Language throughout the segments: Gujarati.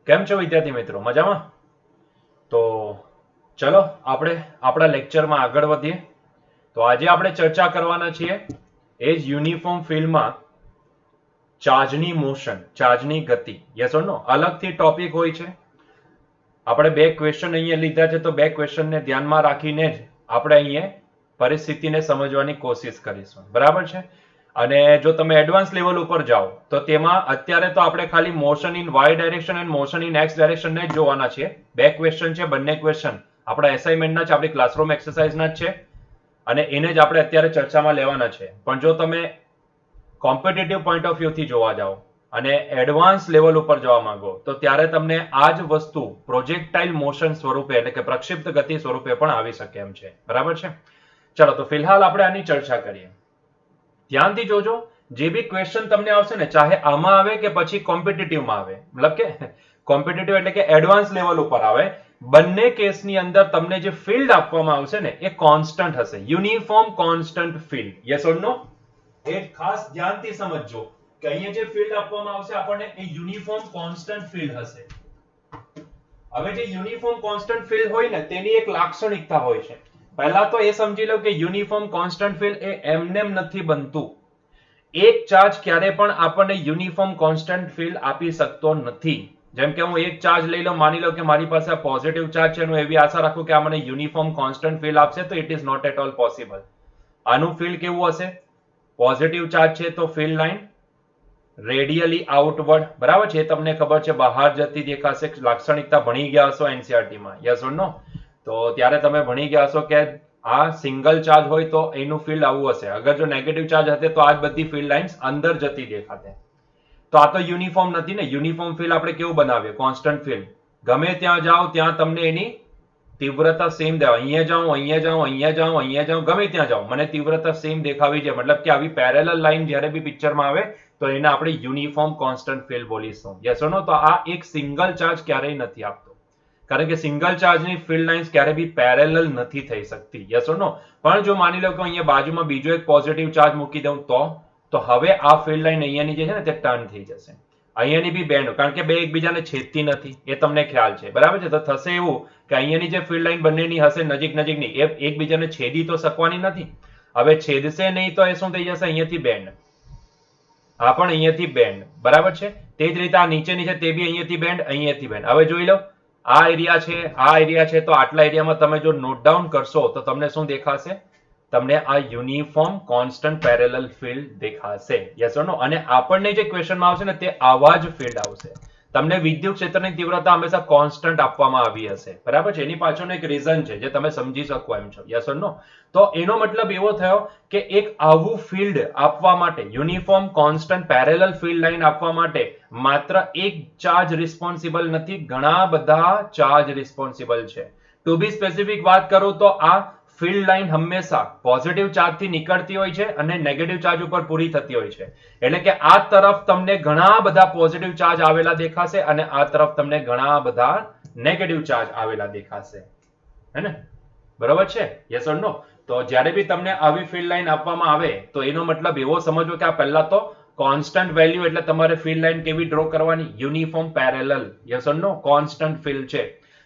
કેમ છો વિદ્યાર્થી મિત્રો? મજામાં? તો ચલો આપણે આપણા લેક્ચરમાં આગળ વધીએ. તો આજે આપણે ચર્ચા કરવાના છીએ એ જ યુનિફોર્મ ફિલ્ડમાં ચાર્જની મોશન, ચાર્જની ગતિ. યસ ઓર નો? અલગથી ટોપિક હોય છે. આપણે બે ક્વેશ્ચન અહીંયા લીધા છે, તો બે ક્વેશ્ચનને ધ્યાનમાં રાખીને જ આપણે અહીંયા પરિસ્થિતિને સમજવાની કોશિશ કરીશું. બરાબર છે? અને જો તમે એડવાન્સ લેવલ ઉપર જાઓ તો તેમાં અત્યારે તો આપણે ખાલી motion in Y direction and motion in X ડાયરેક્શનને જ જોવાના છે. બે ક્વેશ્ચન છે, બંને ક્વેશ્ચન આપણા એસાઇનમેન્ટના છે, આપણી ક્લાસરૂમ એક્સરસાઇઝના જ છે અને એને જ આપણે અત્યારે ચર્ચામાં લેવાના છે. પણ જો તમે કોમ્પિટિટિવ પોઈન્ટ ઓફ વ્યૂથી જોવા જાઓ અને એડવાન્સ લેવલ ઉપર જવા માંગો તો ત્યારે તમને આ જ વસ્તુ પ્રોજેક્ટાઇલ મોશન સ્વરૂપે એટલે કે પ્રક્ષિપ્ત ગતિ સ્વરૂપે પણ આવી શકે એમ છે. બરાબર છે? ચલો તો ફિલહાલ આપણે આની ચર્ચા કરીએ. ધ્યાનથી જોજો, જે બી ક્વેશ્ચન તમને આવશે ને, ચાહે આમાં આવે કે પછી કોમ્પિટિટિવમાં આવે, મતલબ કે કોમ્પિટિટિવ એટલે કે એડવાન્સ લેવલ ઉપર આવે, બંને કેસની અંદર તમને જે ફિલ્ડ આપવામાં આવશે ને એ કોન્સ્ટન્ટ હશે, uniform constant field. Yes or no? એ ખાસ ધ્યાનથી સમજજો કે અહીંયા જે ફિલ્ડ આપવામાં આવશે આપણને એ યુનિફોર્મ કોન્સ્ટન્ટ ફિલ્ડ હશે. હવે જે યુનિફોર્મ કોન્સ્ટન્ટ ફિલ્ડ હોય ને તેની એક લાક્ષણિકતા હોય છે. પહેલા તો એ સમજી લો કે યુનિફોર્મ કોન્સ્ટન્ટ ફિલ્ડ એ એમનેમ નથી બનતું. એક ચાર્જ ક્યારે પણ આપણને યુનિફોર્મ કોન્સ્ટન્ટ ફિલ્ડ આપી શકતો નથી. જેમ કે હું એક ચાર્જ લઈ લઉં, માની લો કે મારી પાસે આ પોઝિટિવ ચાર્જ છે, હું એવી આશા રાખું કે આ મને યુનિફોર્મ કોન્સ્ટન્ટ ફિલ્ડ આપશે, તો it is not at all possible. આનું ફિલ્ડ કેવું હશે? પોઝિટિવ ચાર્જ છે તો ફિલ્ડ લાઇન રેડિયલી આઉટવર્ડ, બરાબર છે? તમને ખબર છે, બહાર જતી દેખાશે. લાક્ષણિકતા ભણી ગયા હશો એનસીઆરટીમાં. Yes or no? તો ત્યારે તમે ભણી ગયા હશો કે આ સિંગલ ચાર્જ હોય તો એનું ફિલ્ડ આવું હશે. અગર જો નેગેટિવ ચાર્જ હશે તો આ જ બધી ફિલ્ડ લાઇન્સ અંદર જતી દેખાતે. તો આ તો યુનિફોર્મ નથી ને. યુનિફોર્મ ફિલ્ડ આપણે કેવું બનાવીએ? Constant field. ગમે ત્યાં જાઓ ત્યાં તમને એની તીવ્રતા સેમ દેખાય. અહીંયા જાઉં, અહીંયા જાઉં, અહીંયા જાઉં, અહીંયા જાઉં, ગમે ત્યાં જાઉં, મને તીવ્રતા સેમ દેખાવી છે. મતલબ કે આવી પેરેલલ લાઈન જ્યારે બી પિક્ચરમાં આવે તો એને આપણે યુનિફોર્મ કોન્સ્ટન્ટ ફિલ્ડ બોલીશું. Yes or no? તો આ એક સિંગલ ચાર્જ ક્યારેય નથી આપતો, કારણ કે સિંગલ ચાર્જની ફિલ્ડ લાઇન્સ ક્યારે બી પેરેલલ નથી થઈ શકતી. યસ ઓર નો? પણ જો માની લો કે અહીંયા બાજુમાં બીજો એક પોઝિટિવ ચાર્જ મૂકી દઉં તો હવે આ ફિલ્ડ લાઇન અહીંયાની જે છે ને તે ટર્ન થઈ જશે. અહીંયાની બી બેન્ડ, કારણ કે બે એકબીજાને છેદતી નથી, એ તમને ખ્યાલ છે. બરાબર છે? તો થશે એવું કે અહીંયાની જે ફિલ્ડ લાઇન બંનેની હશે નજીક નજીકની, એ એકબીજાને છેદી તો શકવાની નથી. હવે છેદશે નહીં તો એ શું થઈ જશે? અહીંયાથી બેન્ડ, આ પણ અહીંયાથી બેન્ડ. બરાબર છે? તે જ રીતે આ નીચેની છે તે બી અહીંયાથી બેન્ડ, અહીંયાથી બેન્ડ. હવે જોઈ લો, આ એરિયા છે, આ એરિયા છે, તો આટલા એરિયામાં તમે જો નોટ ડાઉન કરશો તો તમને શું દેખાશે? તમને આ યુનિફોર્મ કોન્સ્ટન્ટ પેરેલલ ફિલ્ડ દેખાશે. યસ ઓર નો? અને આપણને જે ક્વેશ્ચનમાં આવશે ને તે આવા જ ફિલ્ડ આવશે. તમને વિદ્યુત ક્ષેત્રની તીવ્રતા હંમેશા કોન્સ્ટન્ટ આપવામાં આવી હશે. બરાબર છે? એની પાછળનો એક રીઝન છે જે તમે સમજી શકો એમ છો. Yes or no? તો એનો મતલબ એવો થયો કે એક આવું ફિલ્ડ આપવા માટે, uniform constant parallel field line આપવા માટે માત્ર એક ચાર્જ રિસ્પોન્સિબલ નથી, ઘણા બધા ચાર્જ રિસ્પોન્સિબલ છે. ટુ બી સ્પેસિફિક વાત કરું તો આ ફિલ્ડ લાઇન હંમેશા પોઝિટિવ ચાર્જથી નીકળતી હોય છે અને નેગેટિવ ચાર્જ ઉપર પૂરી થતી હોય છે. એટલે કે આ તરફ તમને ઘણા બધા પોઝિટિવ ચાર્જ આવેલા દેખાશે અને આ તરફ તમને ઘણા બધા નેગેટિવ ચાર્જ આવેલા દેખાશે. હે ને? બરોબર છે? Yes or no? તો જ્યારે બી તમને આવી ફિલ્ડ લાઇન આપવામાં આવે તો એનો મતલબ એવો સમજવો કે આ પહેલા તો કોન્સ્ટન્ટ વેલ્યુ, એટલે તમારે ફિલ્ડ લાઇન કેવી ડ્રો કરવાની? Uniform parallel. Yes or no? Constant field છે.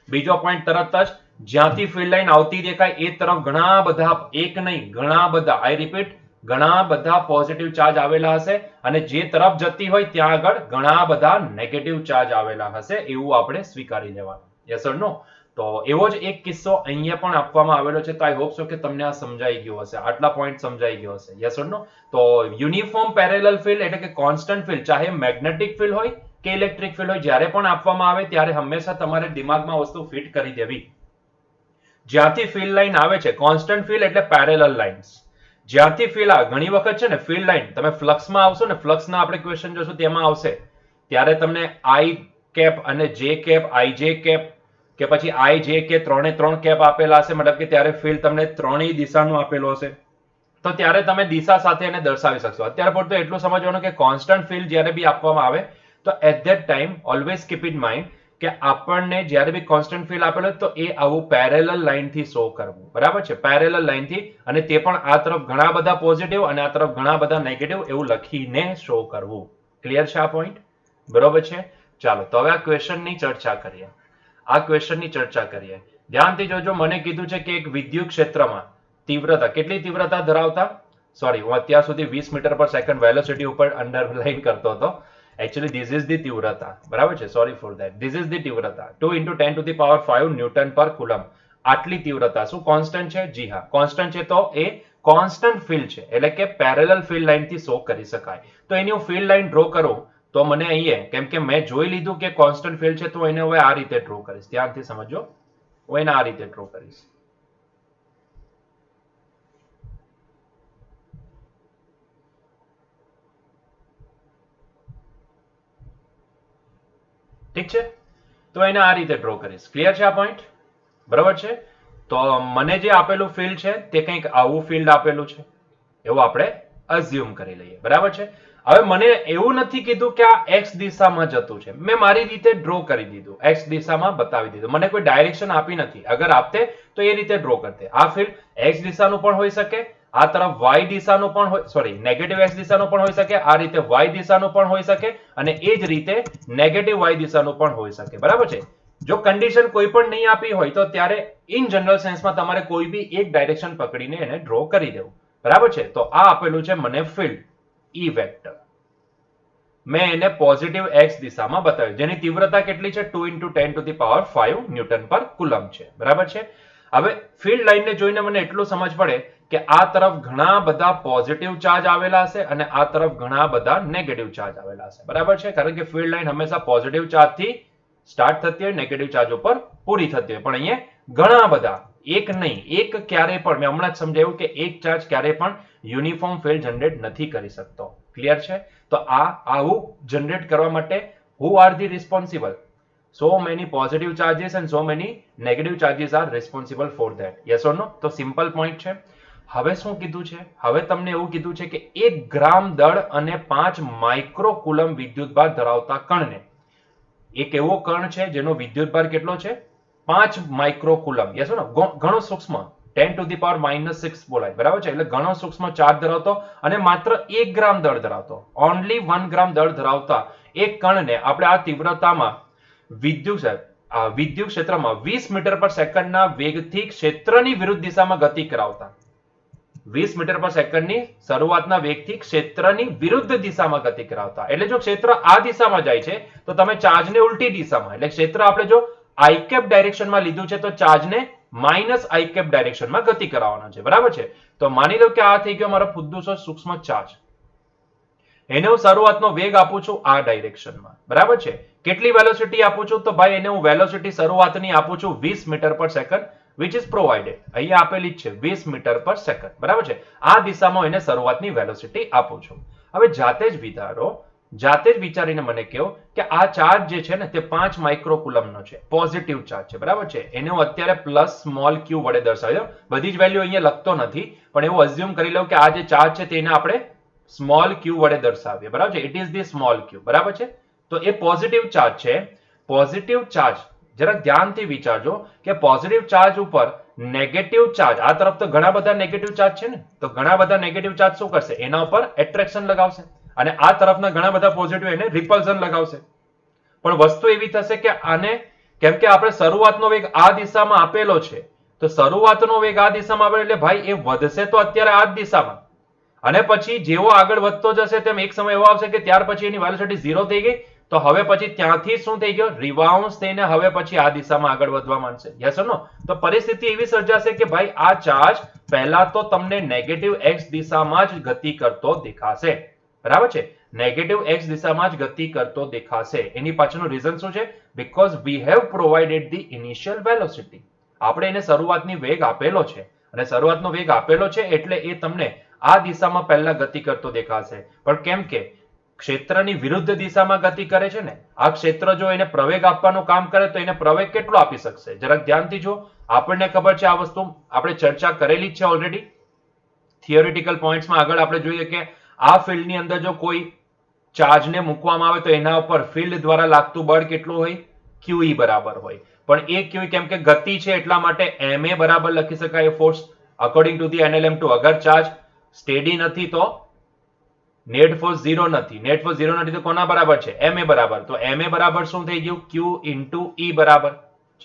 બીજો પોઈન્ટ, તરત જ જ્યાંથી ફિલ્ડ લાઇન આવતી દેખાય એ તરફ ઘણા બધા, એક નહીં ઘણા બધા, આઈ રિપીટ, ઘણા બધા પોઝિટિવ ચાર્જ આવેલા હશે અને જે તરફ જતી હોય ત્યાં આગળ ઘણા બધા નેગેટિવ ચાર્જ આવેલા હશે, એવું આપણે સ્વીકારી લેવાનું. Yes or no? તો એવો જ એક કિસ્સો અહીંયા પણ આપવામાં આવેલો છે. તો આઈ હોપ સો કે તમને આ સમજાઈ ગયું હશે, આટલા પોઈન્ટ સમજાઈ ગયો હશે. Yes or no? તો યુનિફોર્મ પેરેલલ ફિલ્ડ એટલે કે કોન્સ્ટન્ટ ફિલ્ડ, ચાહે મેગ્નેટિક ફિલ્ડ હોય કે ઇલેક્ટ્રિક ફિલ્ડ હોય, જ્યારે પણ આપવામાં આવે ત્યારે હંમેશા તમારે દિમાગમાં વસ્તુ ફિટ કરી દેવી. જ્યાંથી ફિલ્ડ લાઇન આવે છે, કોન્સ્ટન્ટ ફિલ્ડ એટલે પેરેલલ લાઇન્સ, જ્યાંથી ફિલ્ડ આવે, ઘણી વખત છે ને ફિલ્ડ લાઇન, તમે ફ્લક્સમાં આવશો ને, ફ્લક્સના આપણે ક્વેશ્ચન જોશું તેમાં આવશે, ત્યારે તમને આઈ કેપ અને જે કેપ, આઈ જે કેપ કે પછી આઈ જે કે ત્રણે ત્રણ કેપ આપેલા હશે, મતલબ કે ત્યારે ફિલ્ડ તમને ત્રણેય દિશાનું આપેલું હશે, તો ત્યારે તમે દિશા સાથે એને દર્શાવી શકશો. અત્યારે પડતું એટલું સમજવાનું કે કોન્સ્ટન્ટ ફિલ્ડ જ્યારે બી આપવામાં આવે તો at that time always keep in mind કે આપણને જ્યારે બી કોન્સ્ટન્ટ ફિલ્ડ આપેલો તો એ આવું પેરેલલ લાઇનથી શો કરવું. બરાબર છે? પેરેલલ લાઇનથી, અને તે પણ આ તરફ ઘણા બધા પોઝિટિવ અને આ તરફ ઘણા બધા નેગેટિવ એવું લખીને શો કરવું. ક્લિયર છે આ પોઈન્ટ? બરોબર છે? ચાલો તો હવે આ ક્વેશ્ચનની ચર્ચા કરીએ. ધ્યાનથી જોજો. મને કીધું છે કે એક વિદ્યુત ક્ષેત્રમાં તીવ્રતા, કેટલી તીવ્રતા ધરાવતા, સોરી હું અત્યાર સુધી 20 મીટર પર સેકન્ડ વેલોસિટી ઉપર અંડરલાઈન કરતો હતો. એકચ્યુઅલી ધીસ ઇઝ ધી તીવ્રતા, બરાબર છે, sorry for that. This is the તીવ્રતા 2 × 10⁵ ન્યૂટન પર કુલમ. આટલી તીવ્રતા શું કોન્સ્ટન્ટ છે? જી હા કોન્સ્ટન્ટ છે. તો એ કોન્સ્ટન્ટ ફિલ્ડ છે, એટલે કે પેરેલલ ફિલ્ડ લાઈન થી શો કરી શકાય. તો એની હું ફિલ્ડ લાઈન ડ્રો કરું તો મને અહીંયા, કેમ કે મેં જોઈ લીધું કે કોન્સ્ટન્ટ ફિલ્ડ છે, તો એને હવે આ રીતે ડ્રો કરીશ. ધ્યાનથી સમજો, હું એને આ રીતે ડ્રો કરીશ. ઠીક છે, તો એને આ રીતે ડ્રો કરીશ. ક્લિયર છે આ પોઈન્ટ? બરાબર છે. તો મને જે આપેલું ફિલ્ડ છે તે કંઈક આવું ફિલ્ડ આપેલું છે, એવું આપણે અઝ્યુમ કરી લઈએ. બરાબર છે. હવે મને એવું નથી કીધું કે આ એક્સ દિશામાં જતું છે, મેં મારી રીતે ડ્રો કરી દીધું, એક્સ દિશામાં બતાવી દીધું. મને કોઈ ડાયરેક્શન આપી નથી. અગર આપતે તો એ રીતે ડ્રો કરતે. આ ફિલ્ડ એક્સ દિશાનું પણ હોઈ શકે, આ તરફ વાય દિશાનું પણ હોય, સોરી નેગેટિવ એક્સ દિશાનું પણ હોઈ શકે, આ રીતે વાય દિશાનું પણ હોઈ શકે, અને એ જ રીતે નેગેટિવ વાય દિશાનું પણ હોઈ શકે. બરાબર છે. જો કન્ડિશન કોઈ પણ નહીં આપી હોય તો ત્યારે ઇન જનરલ સેન્સમાં તમારે કોઈ બી એક ડાયરેક્શન પકડીને એને ડ્રો કરી દેવું. બરાબર છે. તો આ આપેલું છે મને ફિલ્ડ ઈ વેક્ટર. મેં એને પોઝિટિવ એક્સ દિશામાં બતાવ્યું, જેની તીવ્રતા કેટલી છે? 2 × 10⁵ ન્યૂટન પર કુલમ છે. બરાબર છે. હવે ફિલ્ડ લાઈનને જોઈને મને એટલું સમજ પડે કે આ તરફ ઘણા બધા પોઝિટિવ ચાર્જ આવેલા હશે અને આ તરફ ઘણા બધા નેગેટિવ ચાર્જ આવેલા હશે. બરાબર છે. કારણ કે ફિલ્ડ લાઈન હંમેશા પોઝિટિવ ચાર્જથી સ્ટાર્ટ થતી હોય, નેગેટિવ ચાર્જ ઉપર પૂરી થતી હોય. પણ અહીંયા ઘણા બધા, એક નહીં, એક ક્યારેય પણ, મેં હમણાં જ સમજાવ્યું કે એક ચાર્જ ક્યારેય પણ યુનિફોર્મ ફિલ્ડ જનરેટ નથી કરી શકતો. ક્લિયર છે? તો આવું જનરેટ કરવા માટે who are the responsible? So many positive charges and so many negative charges are responsible for that. Yes or no? તો સિમ્પલ પોઈન્ટ છે. હવે શું કીધું છે? હવે તમને એવું કીધું છે કે 1 ગ્રામ દળ અને 5 માઇક્રો કુલમ વિદ્યુતભાર ધરાવતા કણને, એક એવો કણ છે જેનો વિદ્યુતભાર કેટલો છે? 5 માઇક્રો કુલમ. Yes no? ઘણો સૂક્ષ્મ, 10⁻⁻6 બોલાય. બરાબર છે. એટલે ઘણો સૂક્ષ્મ ચાર્જ ધરાવતો અને માત્ર 1 ગ્રામ દળ ધરાવતો, ઓનલી 1 ગ્રામ દળ ધરાવતા એક કણને આપણે આ તીવ્રતામાં વિદ્યુત ક્ષેત્રમાં 20 મીટર પર સેકન્ડના વેગથી ક્ષેત્રની વિરુદ્ધ દિશામાં ગતિ કરાવતા, 20 મીટર પર સેકન્ડની શરૂઆતના વેગથી ક્ષેત્રની વિરુદ્ધ દિશામાં ગતિ કરાવતા. એટલે જો ક્ષેત્ર આ દિશામાં જાય છે તો તમે ચાર્જને ઉલટી દિશામાં, એટલે ક્ષેત્ર આપણે જો આઈ કેપ ડાયરેક્શનમાં લીધું છે તો ચાર્જને માઇનસ આઈ કેપ ડાયરેક્શનમાં ગતિ કરાવવાનો છે. બરાબર છે. તો માની લો કે આ થઈ ગયો મારો ફુદ્દુસો સૂક્ષ્મ ચાર્જ, એને હું શરૂઆતનો વેગ આપું છું આ ડાયરેક્શનમાં. બરાબર છે. કેટલી વેલોસિટી આપું છું? તો ભાઈ એને હું વેલોસિટી શરૂઆતની આપું છું 20 મીટર પર સેકન્ડ, which is provided. અહીંયા આપેલી જ છે 20 મીટર પર સેકન્ડ. બરાબર છે. આ દિશામાં એને શરૂઆતની વેલોસિટી આપું છું. હવે જાતે જ વિચારો, જાતે જ વિચારીને મને કહો કે આ ચાર્જ જે છે ને તે 5 માઇક્રો કુલમનો છે, પોઝિટિવ ચાર્જ છે. બરાબર છે. એને હું અત્યારે પ્લસ સ્મોલ ક્યુ વડે દર્શાવ્યો. બધી જ વેલ્યુ અહીંયા લખતો નથી, પણ એવું અઝ્યુમ કરી લઉં કે આ જે ચાર્જ છે તેને આપણે સ્મોલ ક્યુ વડે દર્શાવીએ. બરાબર છે. ઇટ ઇઝ ધી સ્મોલ ક્યુ. બરાબર છે. તો એ પોઝિટિવ ચાર્જ છે. પોઝિટિવ ચાર્જ, જરાક ધ્યાનથી વિચારજો કે પોઝિટિવ ચાર્જ ઉપર નેગેટિવ ચાર્જ, આ તરફ તો ઘણા બધા નેગેટિવ ચાર્જ છે ને, તો ઘણા બધા નેગેટિવ ચાર્જ શું કરશે? એના ઉપર એટ્રેક્શન લગાવશે, અને આ તરફના ઘણા બધા પોઝિટિવ એને રિપલ્ઝન લગાવશે. પણ વસ્તુ એવી થશે કે આને, કેમ કે આપણે શરૂઆતનો વેગ આ દિશામાં આપેલો છે, તો શરૂઆતનો વેગ આ દિશામાં આપેલો એટલે ભાઈ એ વધશે તો અત્યારે આ જ દિશામાં, અને પછી જેવો આગળ વધતો જશે તેમ એક સમય એવો આવશે કે ત્યાર પછી એની વેલોસિટી 0 થઈ ગઈ, તો હવે પછી ત્યાંથી શું થઈ ગયો? રિવાઉન્સ થઈને હવે પછી આ દિશામાં આગળ વધવા માંડશે. Yes or no? તો પરિસ્થિતિ એવી સર્જાશે કે ભાઈ આ ચાર્જ પહેલા તો તમને નેગેટિવ એક્સ દિશામાં જ ગતિ કરતો દેખાશે. બરાબર છે. નેગેટિવ એક્સ દિશામાં જ ગતિ કરતો દેખાશે. એની પાછળનું રીઝન શું છે? Because we have provided the initial velocity. આપણે એને શરૂઆતની વેગ આપેલો છે, અને શરૂઆતનો વેગ આપેલો છે એટલે એ તમને આ દિશામાં પહેલા ગતિ કરતો દેખાશે. પણ કેમ કે ક્ષેત્રની વિરુદ્ધ દિશામાં ગતિ કરે છે ને, આ ક્ષેત્ર જો એને પ્રવેગ આપવાનું કામ કરે તો એને પ્રવેગ કેટલો આપી શકશે? જરાક ધ્યાનથી જો. આપણને ખબર છે આ વસ્તુ આપણે ચર્ચા કરેલી જ છે ઓલરેડી થિયોરિટિકલ પોઈન્ટ્સમાં. આગળ આપણે જોઈએ કે આ ફિલ્ડની અંદર જો કોઈ ચાર્જને મૂકવામાં આવે તો એના ઉપર ફિલ્ડ દ્વારા લાગતું બળ કેટલું હોય? QE બરાબર હોય. પણ એ QE કેમ કે ગતિ છે એટલા માટે MA બરાબર લખી શકાય force according to the NLM2. અગર ચાર્જ સ્ટેડી નથી તો નેટ ફોર્સ 0 નથી, નેટ ફોર્સ 0 નથી તો કોના બરાબર છે? ma બરાબર. તો ma બરાબર શું થઈ ગયું? q ઇન્ટુ e બરાબર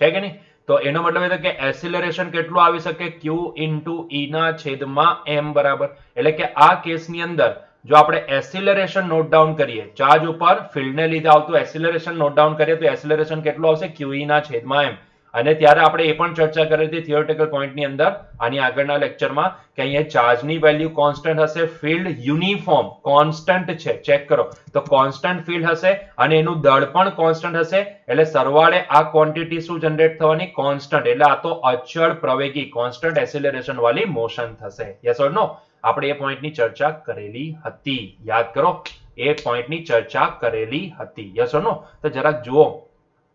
છે કે નહીં? તો એનો મતલબ એ કે એસિલરેશન કેટલું આવી શકે? q ઇન્ટુ e ના છેદમાં m બરાબર. એટલે કે આ કેસની અંદર જો આપણે એસિલરેશન નોટ ડાઉન કરીએ, ચાર્જ ઉપર ફિલ્ડને લીધે આવતું એસિલરેશન નોટ ડાઉન કરીએ તો એસિલરેશન કેટલું આવશે? qe ના છેદમાં m. અને ત્યારે આપણે એ પણ ચર્ચા કરી હતી થિયોરેટિકલ પોઈન્ટની અંદર આની આગળના લેક્ચરમાં કે અહીંયા ચાર્જની વેલ્યુ કોન્સ્ટન્ટ હશે, ફિલ્ડ યુનિફોર્મ કોન્સ્ટન્ટ છે, ચેક કરો તો કોન્સ્ટન્ટ ફિલ્ડ હશે અને એનું દળ પણ કોન્સ્ટન્ટ હશે, એટલે સરવાળે આ ક્વોન્ટિટી શું જનરેટ થવાની? કોન્સ્ટન્ટ. એટલે આ તો અચળ પ્રવેગી કોન્સ્ટન્ટ એસિલરેશન વાળી મોશન થશે. યસ ઓર નો? આપણે એ પોઈન્ટની ચર્ચા કરેલી હતી, યાદ કરો, એ પોઈન્ટની ચર્ચા કરેલી હતી. Yes or no? તો જરાક જુઓ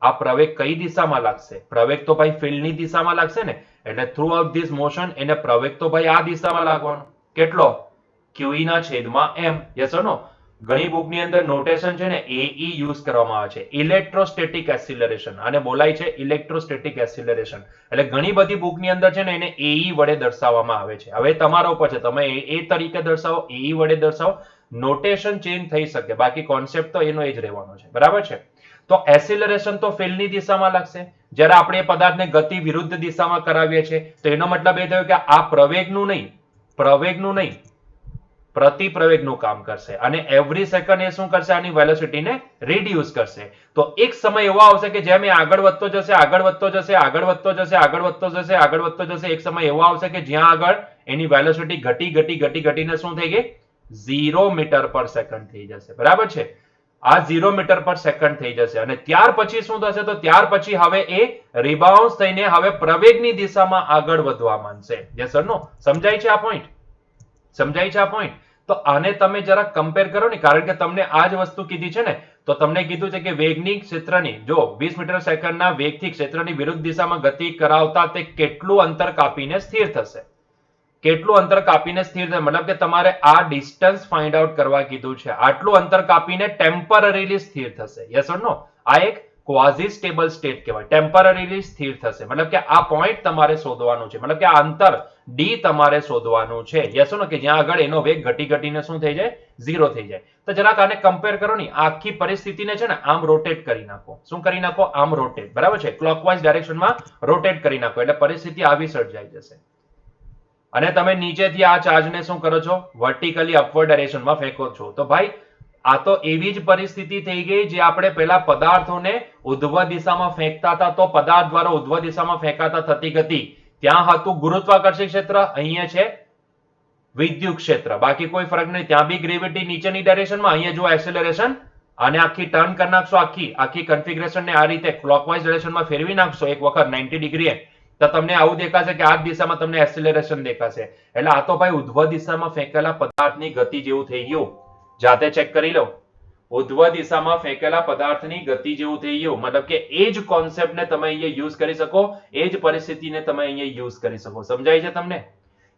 આ પ્રવેગ કઈ દિશામાં લાગશે? પ્રવેગ તો ભાઈ ફિલ્ડની દિશામાં લાગશે ને, એટલે થ્રુ આઉટ ધીસ મોશન એને પ્રવેગ તો ભાઈ આ દિશામાં લાગવાનો. કેટલો? qe ના છેદમાં m. યસ ઓર નો? ઘણી બુકની અંદર નોટેશન છે ને ae યુઝ કરવામાં આવે છે, ઇલેક્ટ્રોસ્ટેટિક એસિલરેશન, અને બોલાય છે ઇલેક્ટ્રોસ્ટેટિક એસિલરેશન. એટલે ઘણી બધી બુકની અંદર છે ને એને ae વડે દર્શાવવામાં આવે છે. હવે તમારા ઉપર છે, તમે એ તરીકે દર્શાવો, ae વડે દર્શાવો, નોટેશન ચેન્જ થઈ શકે, બાકી કોન્સેપ્ટ તો એનો એ જ રહેવાનો છે. બરાબર છે? તો એસિલરેશન તો ફિલ્ડની દિશામાં લાગશે, જ્યારે આપણે એ પદાર્થને ગતિ વિરુદ્ધ દિશામાં કરાવીએ છીએ તો એનો મતલબ એ થયો કે આ પ્રવેગનું નહીં પ્રતિપ્રવેગનું કામ કરશે, અને એવરી સેકન્ડ એ શું કરશે? આની વેલોસિટીને રિડ્યુસ કરશે. તો એક સમય એવો આવશે કે જેમ એ આગળ વધતો જશે, આગળ વધતો જશે, આગળ વધતો જશે, આગળ વધતો જશે, આગળ વધતો જશે, એક સમય એવો આવશે કે જ્યાં આગળ એની વેલોસિટી ઘટીને શું થઈ ગઈ? 0 મીટર પર સેકન્ડ થઈ જશે. બરાબર છે? આ 0 મીટર પર સેકન્ડ થઈ જશે, અને ત્યાર પછી શું થશે? તો ત્યાર પછી હવે એ રિબાઉન્સ થઈને હવે પ્રવેગની દિશામાં આગળ વધવા માંડશે. યસ ઓર નો? સમજાય છે આ પોઈન્ટ? સમજાય છે આ પોઈન્ટ? તો આને તમે જરા કમ્પેર કરો ને, કારણ કે તમને આ જ વસ્તુ કીધી છે ને, તો તમને કીધું છે કે વેગની ક્ષેત્રની, જો 20 મીટર સેકન્ડના વેગથી ક્ષેત્રની વિરુદ્ધ દિશામાં ગતિ કરાવતા તે કેટલું અંતર કાપીને સ્થિર થશે? કેટલું અંતર કાપીને સ્થિર થાય? મતલબ કે તમારે આ ડિસ્ટન્સ ફાઇન્ડ આઉટ કરવા કીધું છે. આટલું અંતર કાપીને ટેમ્પરરીલી સ્થિર થશે. યસ ઓર નો? આ એક ક્વાઝી સ્ટેબલ સ્ટેટ કહેવાય. ટેમ્પરરીલી સ્થિર થશે, મતલબ કે આ પોઈન્ટ તમારે શોધવાનું છે, મતલબ કે આ અંતર ડી તમારે શોધવાનું છે. યસ ઓર નો? કે જ્યાં આગળ એનો વેગ ઘટીને શું થઈ જાય? 0 થઈ જાય. તો જરાક આને કમ્પેર કરો ને, આખી પરિસ્થિતિને છે ને આમ રોટેટ કરી નાખો. શું કરી નાખો? આમ રોટેટ. બરાબર છે? ક્લોકવાઇઝ ડાયરેક્શનમાં રોટેટ કરી નાખો, એટલે પરિસ્થિતિ આવી સર્જાઈ જશે. અને તમે નીચેથી આ ચાર્જને શું કરો છો? વર્ટિકલી અપવર્ડ ડાયરેક્શનમાં ફેંકો છો. તો ભાઈ આ તો એવી જ પરિસ્થિતિ થઈ ગઈ જે આપણે પેલા પદાર્થોને ઉધ્વ દિશામાં ફેંકતા હતા, તો પદાર્થ દ્વારા ઉધ્વ દિશામાં ફેંકાતા થતી ગતિ, ત્યાં હતું ગુરુત્વાકર્ષણ ક્ષેત્ર, અહીંયા છે વિદ્યુત ક્ષેત્ર, બાકી કોઈ ફરક નહીં. ત્યાં બી ગ્રેવિટી નીચેની ડાયરેક્શનમાં, અહીંયા જો એક્સેલરેશન, આને આખી ટર્ન કરી નાખશો, આખી કન્ફિગરેશનને આ રીતે ક્લોકવાઇઝ ડાયરેક્શનમાં ફેરવી નાખશો એક વખત 90 ડિગ્રીએ, તો તમને આવું દેખાશે કે આ દિશામાં તમને એક્સિલરેશન દેખાશે. એટલે આ તો ભાઈ ઉધ્વ દિશામાં ફેંકેલા પદાર્થની ગતિ જેવું થઈ ગયું. જાતે ચેક કરી લો. ઉધ્વ દિશામાં ફેંકેલા પદાર્થની ગતિ જેવું થઈ ગયું. મતલબ કે એ જ કોન્સેપ્ટને તમે અહીંયા યુઝ કરી શકો, એ જ પરિસ્થિતિને તમે અહીંયા યુઝ કરી શકો. સમજાય છે તમને?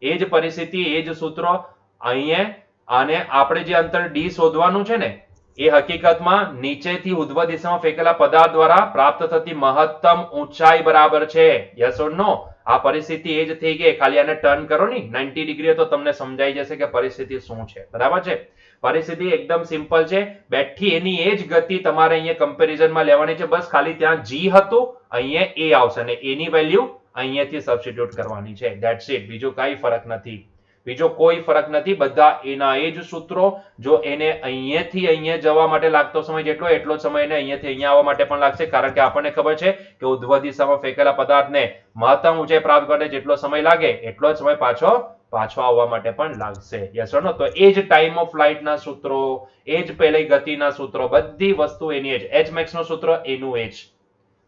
એ જ પરિસ્થિતિ, એ જ સૂત્રો અહીંયા, આને આપણે જે અંતર ડી શોધવાનું છે ને, એ હકીકતમાં નીચેથી ઉધ્વ દિશામાં ફેંકેલા પદાર્થ દ્વારા પ્રાપ્ત થતી મહત્તમ ઊંચાઈ બરાબર છે. યસ ઓર નો? આ પરિસ્થિતિ એ જ થઈ ગઈ. ખાલી આને ટર્ન કરો ને 90 ડિગ્રી તો તમને સમજાઈ જશે કે પરિસ્થિતિ શું છે. બરાબર છે? પરિસ્થિતિ એકદમ સિમ્પલ છે. બેઠી એની એ જ ગતિ તમારે અહીંયા કમ્પેરિઝનમાં લેવાની છે. બસ ખાલી ત્યાં જી હતું, અહીંયા એ આવશે, અને એની વેલ્યુ અહીંયાથી સબસ્ટિટ્યુટ કરવાની છે. That's it. બીજો કાંઈ ફરક નથી. બીજો કોઈ ફરક નથી. બધા એના એ જ સૂત્રો. જો એને અહીંયાથી અહીંયા જવા માટે લાગતો સમય જેટલો, એટલો જ સમય એને અહીંયાથી અહીંયા આવવા માટે પણ લાગશે, કારણ કે આપણને ખબર છે કે ઉધ્વ દિશામાં ફેંકેલા પદાર્થને મહત્તમ ઊંચાઈ પ્રાપ્ત કરવા જેટલો સમય લાગે એટલો જ સમય પાછો આવવા માટે પણ લાગશે. Yes or no? તો એ જ ટાઈમ ઓફ ફ્લાઇટ ના સૂત્રો, એ જ પહેલી ગતિના સૂત્રો, બધી વસ્તુ એની જ. એચ મેક્સ નું સૂત્ર એનું એ જ,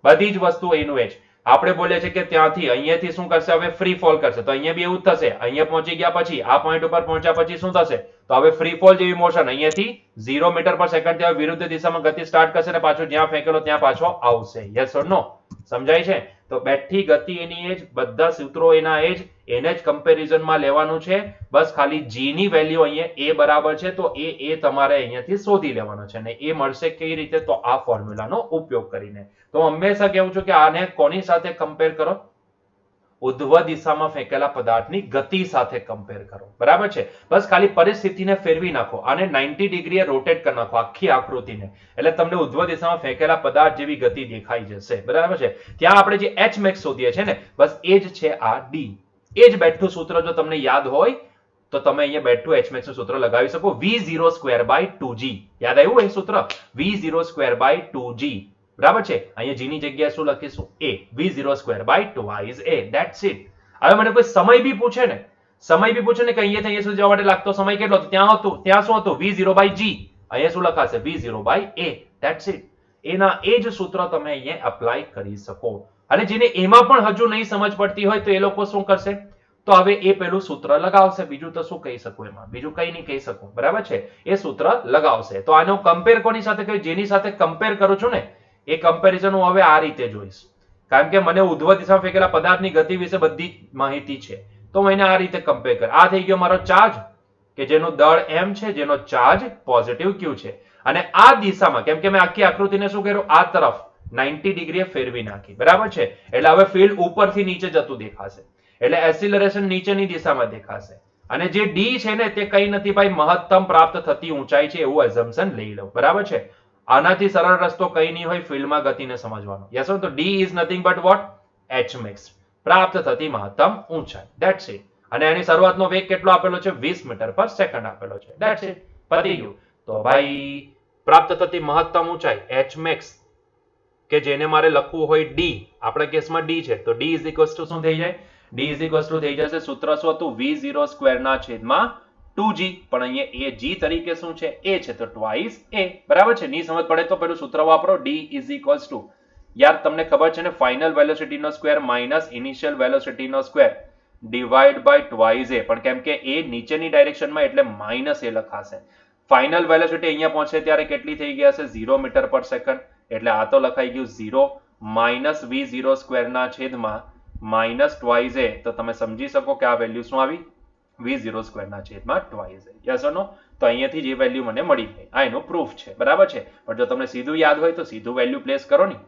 બધી જ વસ્તુ એનું એ જ. આપણે બોલે છે કે ત્યાંથી અહીંયાથી શું કરશે? હવે ફ્રી ફોલ કરશે. તો અહીંયા બી એવું જ થશે. અહીંયા પહોંચી ગયા પછી, આ પોઈન્ટ ઉપર પહોંચ્યા પછી શું થશે? તો હવે ફ્રી ફોલ જેવી મોશન, અહીંયાથી 0 મીટર પર સેકન્ડ થી વિરુદ્ધ દિશામાં ગતિ સ્ટાર્ટ કરશે, અને પાછો જ્યાં ફેંકેલો ત્યાં પાછો આવશે. યસ ઓર નો? સમજાય છે? તો બેઠી ગતિ એની એ જ, બધા સૂત્રો એના એ જ, એને જ કમ્પેરિઝનમાં લેવાનું છે. બસ ખાલી જી ની વેલ્યુ અહીંયા એ બરાબર છે, તો એ તમારે અહીંયાથી શોધી લેવાનો છે, અને એ મળશે કઈ રીતે? તો આ ફોર્મ્યુલાનો ઉપયોગ કરીને. તો હંમેશા કહું છું કે આને કોની સાથે કમ્પેર કરો? ઉધ્વ દિશામાં ફેંકેલા પદાર્થની ગતિ સાથે કમ્પેર કરો. બરાબર છે? બસ ખાલી પરિસ્થિતિને ફેરવી નાખો, આને 90 ડિગ્રીએ રોટેટ કરી નાખો આખી આકૃતિને, એટલે તમને ઉધ્વ દિશામાં ફેંકેલા પદાર્થ જેવી ગતિ દેખાઈ જશે. બરાબર છે? ત્યાં આપણે જે એચ મેક્સ શોધીએ છીએ ને, બસ એ જ છે આ ડી. એ જ બેઠું સૂત્ર જો તમને યાદ હોય તો તમે અહીંયા બેઠું એચ મેક્સ નું સૂત્ર લગાવી શકો, v0 સ્ક્વેર બાય 2g. યાદ આવ્યું એ સૂત્ર? v0 square by 2g. બરાબર છે? અહીંયા g ની જગ્યાએ શું લખીશું? a. v0 square by 2 a. That's it. હવે મને કોઈ સમય બી પૂછે ને, કે અહીંયાથી અહીંયા સુધી જવા માટે લાગતો સમય કેટલો હતો? ત્યાં શું હતું? v0 by g. અહીંયા શું લખાશે? v0 by a. That's it. એના એ જ સૂત્ર તમે અહીંયા એપ્લાય કરી શકો. અને જેને એમાં પણ હજુ નહીં સમજ પડતી હોય તો એ લોકો શું કરશે? તો હવે એ પેલું સૂત્ર લગાવશે. બીજું તો શું કહી શકું એમાં? બીજું કઈ નહીં કહી શકું. બરાબર છે? એ સૂત્ર લગાવશે. તો આનો કમ્પેર કોની સાથે કર્યું? જેની સાથે કમ્પેર કરું છું ને એ કમ્પેરિઝન હું હવે આ રીતે જોઈશ, કારણ કે મને ઉધ્વ દિશામાં ફેંકેલા પદાર્થની ગતિ વિશે બધી માહિતી છે, તો હું એને આ રીતે કમ્પેર કર. આ થઈ ગયો મારો ચાર્જ કે જેનું દળ m છે, જેનો ચાર્જ પોઝિટિવ q છે, અને આ દિશામાં કેમ કે મેં આખી આકૃતિને શું કર્યું? આ તરફ 90 ડિગ્રીએ ફેરવી નાખી. બરાબર છે? એટલે હવે ફિલ્ડ ઉપરથી નીચે જતું દેખાશે, એટલે એસિલરેશન નીચેની દિશામાં દેખાશે. અને જે d છે ને તે કઈ નથી ભાઈ, મહત્તમ પ્રાપ્ત થતી ઊંચાઈ છે એવું એઝમ્પશન લઈ લો. બરાબર છે? આનાથી સરળ રસ્તો કઈ નહીં હોય ફિલ્ડમાં ગતિને સમજવાનો. યસ તો d is nothing but what? h max, પ્રાપ્ત થતી મહત્તમ ઊંચાઈ. That's it. અને એની શરૂઆતનો વેગ કેટલો આપેલો છે? 20 મીટર પર સેકન્ડ આપેલો છે. That's it. પતી ગયું. તો ભાઈ પ્રાપ્ત થતી મહત્તમ ઊંચાઈ h max કે જેને મારે લખવું હોય d, આપણા કેસમાં d છે, તો d ઇઝ ઇક્વલ્સ ટુ શું થઈ જાય? d ઇઝ ઇક્વલ્સ ટુ થઈ જશે, સૂત્ર શું હતું? v0 સ્ક્વેર ના છેદમાં 2g. પણ અહીંયા એ g તરીકે શું છે? a છે, તો ટ્વાઇસ a. બરાબર છે? નહીં સમજ પડે તો પેલું સૂત્ર વાપરો, d ઇઝ ઇક્વલ્સ ટુ, યાર તમને ખબર છે ને, ફાઇનલ વેલોસિટી નો સ્ક્વેર માઇનસ ઇનિશિયલ વેલોસિટી નો square divide by twice a. પણ કેમ કે એ નીચેની ડાયરેક્શનમાં એટલે માઇનસ a લખાશે. ફાઇનલ વેલોસિટી અહીંયા પહોંચે ત્યારે કેટલી થઈ ગયા છે? 0 મીટર પર સેકન્ડ. એટલે આ તો લખાઈ ગયું 0 માઇનસ v0 સ્ક્વેર ના છેદમાં માઇનસ ટ્વાઇસ a. તો તમે સમજી શકો કે આ વેલ્યુ શું આવી? v0 સ્ક્વેર ના છેદમાં twice a. Yes or no? તો અહીંયાથી જે વેલ્યુ મને મળી ગઈ, આ એનો પ્રૂફ છે. બરાબર છે? પણ જો તમને સીધું યાદ હોય તો સીધું વેલ્યુ પ્લેસ કરો ને.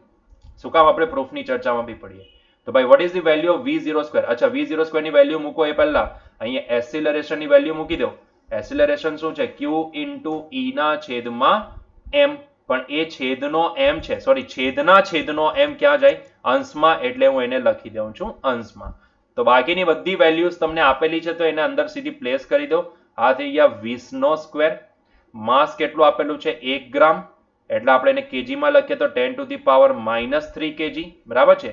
શું કામ આપણે પ્રૂફની ચર્ચામાં બી પડીએ? તો ભાઈ what is the value of v0 square? અચ્છા, v0 સ્ક્વેર ની વેલ્યુ મૂકો એ પહેલા અહીંયા એસિલરેશન ની વેલ્યુ મૂકી દો. એસિલરેશન શું છે? q ઇન્ટુ e ના છેદમાં m. પણ એ છેદનો m છે, સોરી છેદના છેદનો m ક્યાં જાય? અંશમાં. એટલે હું એને લખી દઉં છું અંશમાં. તો બાકીની બધી વેલ્યુઝ તમને આપેલી છે તો એને અંદર સીધી પ્લેસ કરી દો. આ થઈ ગયા 20 નો સ્ક્વેર. માસ કેટલું આપેલું છે? 1 ગ્રામ. એટલે આપણે એને kg માં લખીએ તો 10 ટુ ધી પાવર -3 kg. બરાબર છે?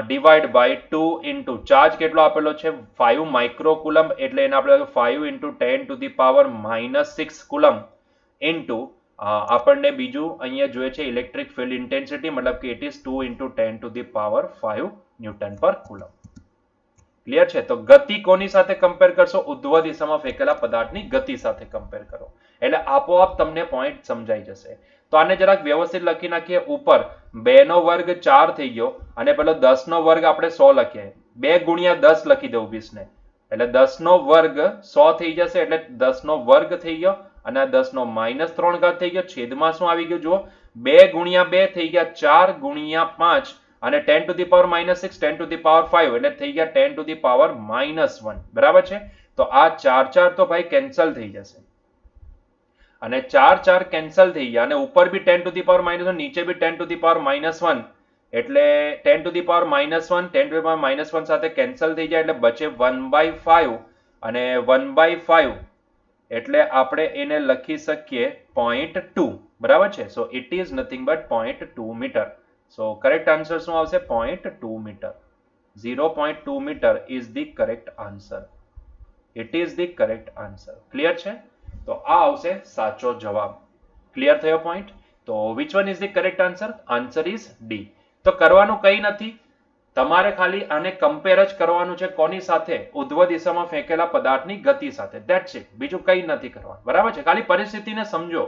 ડિવાઈડ બાય 2 ઇન્ટુ ચાર્જ કેટલો આપેલો છે? 5 માઇક્રોકુલમ. એટલે એને આપણે 5 into 10 to the power -6 coulomb into આપણને બીજું અહીંયા જોઈએ છે ઇલેક્ટ્રિક ફિલ્ડ ઇન્ટેન્સિટી, મતલબ કે it is 2 into 10 to the power 5 newton પર કુલમ. ક્લિયર છે? તો ગતિ કોની સાથે કમ્પેર કરશો? ઉધ્વ દિશામાં ફેંકેલા પદાર્થની ગતિ સાથે કમ્પેર કરો, એટલે આપોઆપ તમને પોઈન્ટ સમજાઈ જશે. તો આને જરાક વ્યવસ્થિત લખી નાખીએ. ઉપર 2 નો વર્ગ 4 થઈ ગયો, અને પેલો 10 નો વર્ગ આપણે 100 લખીએ. 2 ગુણ્યા 10 લખી દઉં 20 ને, એટલે 10 નો વર્ગ 100 થઈ જશે, એટલે 10 નો વર્ગ થઈ ગયો, અને 10 નો -3 ઘાત થઈ ગયો. છેદમાં શું આવી ગયું જુઓ? 2 ગુણ્યા 2 થઈ ગયા 4 ગુણ્યા 5, અને 10 to the power -6, 10 to the power 5, એટલે થઈ ગયા 10 ટુ ધી પાવર -1. બરાબર છે? તો આ 4 તો ભાઈ કેન્સલ થઈ જશે, અને 4 કેન્સલ થઈ ગયા, અને ઉપર બી 10 ટુ ધી પાવર -1, નીચે બી 10 ટુ ધી પાવર -1, એટલે 10 to the power -1 10 to the power -1 સાથે કેન્સલ થઈ જાય, એટલે બચે 1/5, અને 1/5 એટલે આપણે એને લખી શકીએ 0.2. બરાબર છે? So it is nothing but 0.2 metre. So correct answer શું આવશે? 0.2 metre. 0.2 metre is the correct answer. It is the correct answer. Clear છે? તો આ આવશે સાચો જવાબ. ક્લિયર થયો પોઈન્ટ? તો which one is the correct answer? Answer is D. તો કરવાનું કંઈ નથી, તમારે ખાલી આને કમ્પેર જ કરવાનું છે. કોની સાથે? ઉધ્વ દિશામાં ફેંકેલા પદાર્થની ગતિ સાથે. That's it. બીજું કંઈ નથી કરવાનું. બરાબર છે? ખાલી પરિસ્થિતિને સમજો.